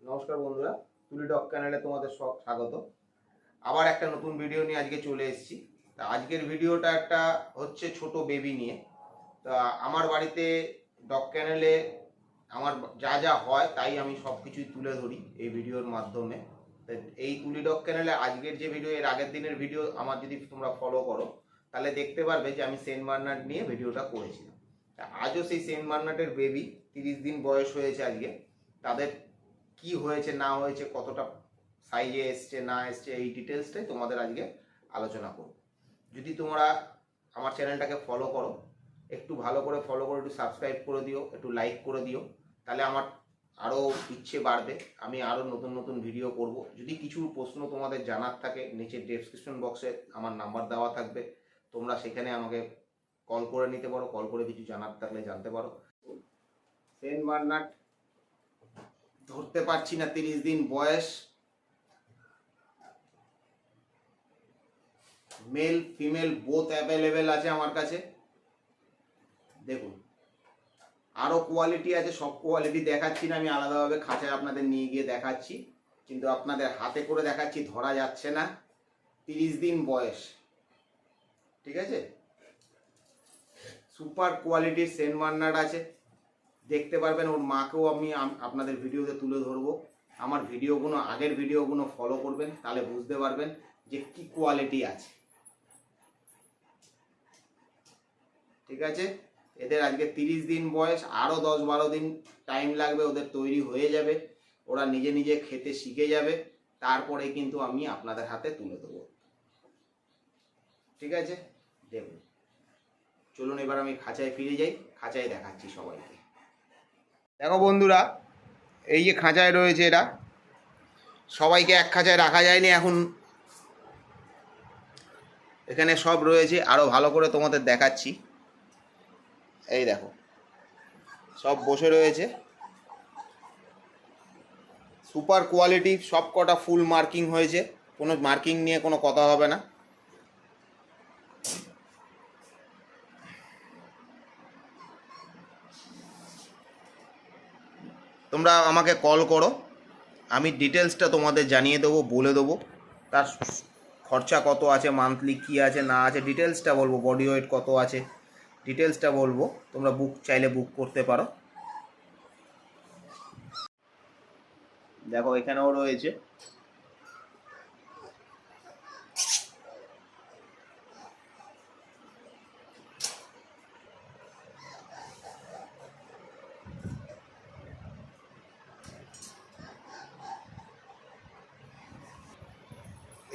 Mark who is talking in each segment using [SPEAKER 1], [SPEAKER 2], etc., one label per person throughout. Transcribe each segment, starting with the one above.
[SPEAKER 1] নমস্কার বন্ধুরা, তুলি ডগ চ্যানেলে তোমাদের স্বাগত। আবার একটা নতুন ভিডিও নিয়ে আজকে চলে এসেছি। তা আজকের ভিডিওটা একটা হচ্ছে ছোট বেবি নিয়ে। তা আমার বাড়িতে ডগ চ্যানেলে আমার যা যা হয় তাই আমি সব কিছুই তুলে ধরি এই ভিডিওর মাধ্যমে। এই তুলি ডগ চ্যানেলে আজকের যে ভিডিও, এর আগের দিনের ভিডিও আমার যদি তোমরা ফলো করো তাহলে দেখতে পারবে যে আমি সেন্ট বার্নার্ড নিয়ে ভিডিওটা করেছিলাম। আজও সেই সেন্ট বার্নার্ডের বেবি 30 দিন বয়স হয়েছে আজকে। তাদের কি হয়েছে না হয়েছে, কতটা সাইজে এসছে না এসছে, এই ডিটেলসটাই তোমাদের আজকে আলোচনা করব। যদি তোমরা আমার চ্যানেলটাকে ফলো করো, একটু ভালো করে ফলো করে একটু সাবস্ক্রাইব করে দিও, একটু লাইক করে দিও, তাহলে আমার আরও ইচ্ছে বাড়বে, আমি আরও নতুন নতুন ভিডিও করব। যদি কিছু প্রশ্ন তোমাদের জানার থাকে, নিচে ডেসক্রিপশন বক্সে আমার নাম্বার দেওয়া থাকবে, তোমরা সেখানে আমাকে কল করে নিতে পারো, কল করে কিছু জানার থাকলে জানতে পারো। সেন্ট বার্নার্ড ধরতে পারছি না, 30 দিন বয়স, মেল ফিমেল বোথ অ্যাভেলেবেল আছে আমার কাছে। দেখুন, আরও কোয়ালিটি আছে, সব কোয়ালিটি দেখাচ্ছি না আমি, আলাদাভাবে খাঁচায় আপনাদের নিয়ে গিয়ে দেখাচ্ছি, কিন্তু আপনাদের হাতে করে দেখাচ্ছি, ধরা যাচ্ছে না। 30 দিন বয়স, ঠিক আছে। সুপার কোয়ালিটির সেন্ট বার্নার্ড আছে, দেখতে পারবেন। ওর মাকেও আমি আপনাদের ভিডিওতে তুলে ধরবো। আমার ভিডিওগুলো, আগের ভিডিওগুলো ফলো করবেন, তাহলে বুঝতে পারবেন যে কি কোয়ালিটি আছে, ঠিক আছে। এদের আজকে 30 দিন বয়স, আরও 10-12 দিন টাইম লাগবে, ওদের তৈরি হয়ে যাবে, ওরা নিজে নিজে খেতে শিখে যাবে, তারপরে কিন্তু আমি আপনাদের হাতে তুলে দেবো, ঠিক আছে। দেখুন, চলুন এবার আমি খাঁচায় ফিরে যাই, খাঁচায় দেখাচ্ছি সবাইকে। দেখো বন্ধুরা, এই যে খাঁচায় রয়েছে এরা, সবাইকে এক খাঁচায় রাখা যায়নি এখন, এখানে সব রয়েছে। আরও ভালো করে তোমাদের দেখাচ্ছি, এই দেখো সব বসে রয়েছে, সুপার কোয়ালিটি, সব কটা ফুল মার্কিং হয়েছে, কোনো মার্কিং নিয়ে কোনো কথা হবে না। তোমরা আমাকে কল করো, আমি ডিটেলসটা তোমাদের জানিয়ে দেবো, বলে দেবো তার খরচা কত আছে, মান্থলি কী আছে না আছে, ডিটেলসটা বলবো, বডি ওয়েট কত আছে, ডিটেলসটা বলবো। তোমরা চাইলে বুক করতে পারো। দেখো এখানেও রয়েছে,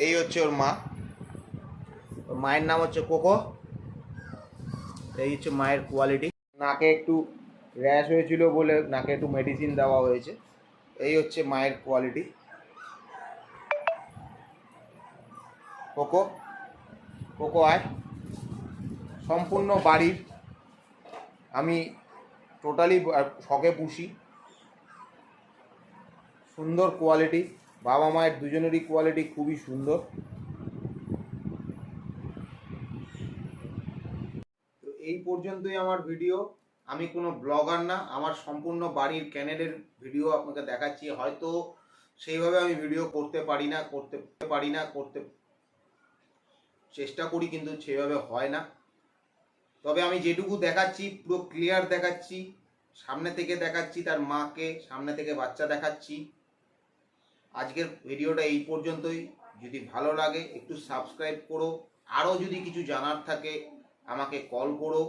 [SPEAKER 1] এই হচ্ছে ওর মা, ওর মায়ের নাম হচ্ছে কোকো। এই হচ্ছে মায়ের কোয়ালিটি। নাকে একটু র্যাশ হয়েছিল বলে নাকে একটু মেডিসিন দেওয়া হয়েছে। এই হচ্ছে মায়ের কোয়ালিটি। কোকো, কোকো আয়। সম্পূর্ণ বাড়ির আমি টোটালি শখে পুষি, সুন্দর কোয়ালিটি, বাবা মায়ের দুজনেরই কোয়ালিটি খুবই সুন্দর। তো এই পর্যন্তই আমার ভিডিও। আমি কোনো ব্লগার না, আমার সম্পূর্ণ বাড়ির ক্যানেলের ভিডিও আপনাকে দেখাচ্ছি। হয়তো সেইভাবে আমি ভিডিও করতে পারি না, করতে চেষ্টা করি, কিন্তু সেভাবে হয় না। তবে আমি যেটুকু দেখাচ্ছি পুরো ক্লিয়ার দেখাচ্ছি, সামনে থেকে দেখাচ্ছি, তার মাকে সামনে থেকে বাচ্চা দেখাচ্ছি। আজকের ভিডিওটা এই পর্যন্তই। যদি ভালো লাগে একটু সাবস্ক্রাইব করো, আরও যদি কিছু জানার থাকে আমাকে কল করো,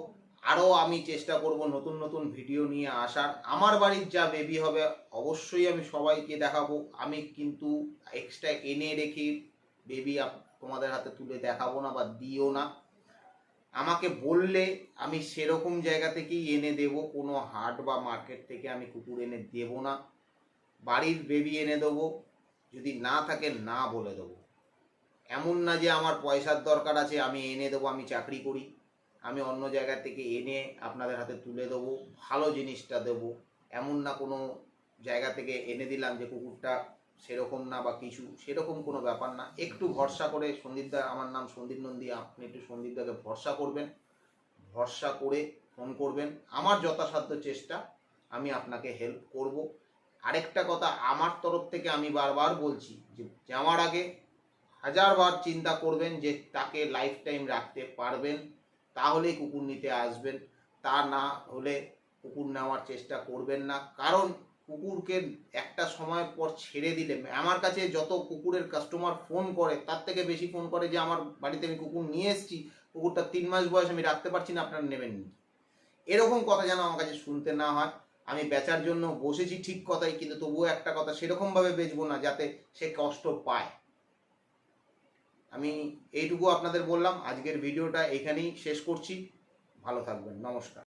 [SPEAKER 1] আরও আমি চেষ্টা করব নতুন নতুন ভিডিও নিয়ে আসার। আমার বাড়ির যা বেবি হবে অবশ্যই আমি সবাইকে দেখাবো, আমি কিন্তু এক্সট্রা এনে রেখে বেবি তোমাদের হাতে তুলে দেখাবো না বা দিও না। আমাকে বললে আমি সেরকম জায়গা থেকেই এনে দেব, কোনো হাট বা মার্কেট থেকে আমি কুকুর এনে দেব না, বাড়ির বেবি এনে দেবো। যদি না থাকে না বলে দেবো। এমন না যে আমার পয়সার দরকার আছে আমি এনে দেবো, আমি চাকরি করি, আমি অন্য জায়গা থেকে এনে আপনাদের হাতে তুলে দেবো, ভালো জিনিসটা দেবো। এমন না কোনো জায়গা থেকে এনে দিলাম যে কুকুরটা সেরকম না বা কিছু, সেরকম কোনো ব্যাপার না। একটু ভরসা করে, সন্দীপদা, আমার নাম সন্দীপ নন্দী, আপনি একটু সন্দীপদাকে ভরসা করবেন, ভরসা করে ফোন করবেন, আমার যথাসাধ্য চেষ্টা আমি আপনাকে হেল্প করব। আরেকটা কথা আমার তরফ থেকে আমি বারবার বলছি যে যাওয়ার আগে হাজারবার চিন্তা করবেন যে তাকে লাইফ টাইম রাখতে পারবেন, তাহলেই কুকুর নিতে আসবেন। তা না হলে কুকুর নেওয়ার চেষ্টা করবেন না। কারণ কুকুরকে একটা সময় পর ছেড়ে দিলে, আমার কাছে যত কুকুরের কাস্টমার ফোন করে তার থেকে বেশি ফোন করে যে আমার বাড়িতে আমি কুকুর নিয়ে এসেছি, কুকুরটা 3 মাস বয়স, আমি রাখতে পারছি না, আপনারা নেবেন না। এরকম কথা যেন আমার কাছে শুনতে না হয়। আমি বেচার জন্য বসেছি ঠিক কথাই, কিন্তু তবুও একটা কথা সেরকমভাবে বেচবো না যাতে সে কষ্ট পায়। আমি এইটুকু আপনাদের বললাম। আজকের ভিডিওটা এখানেই শেষ করছি। ভালো থাকবেন, নমস্কার।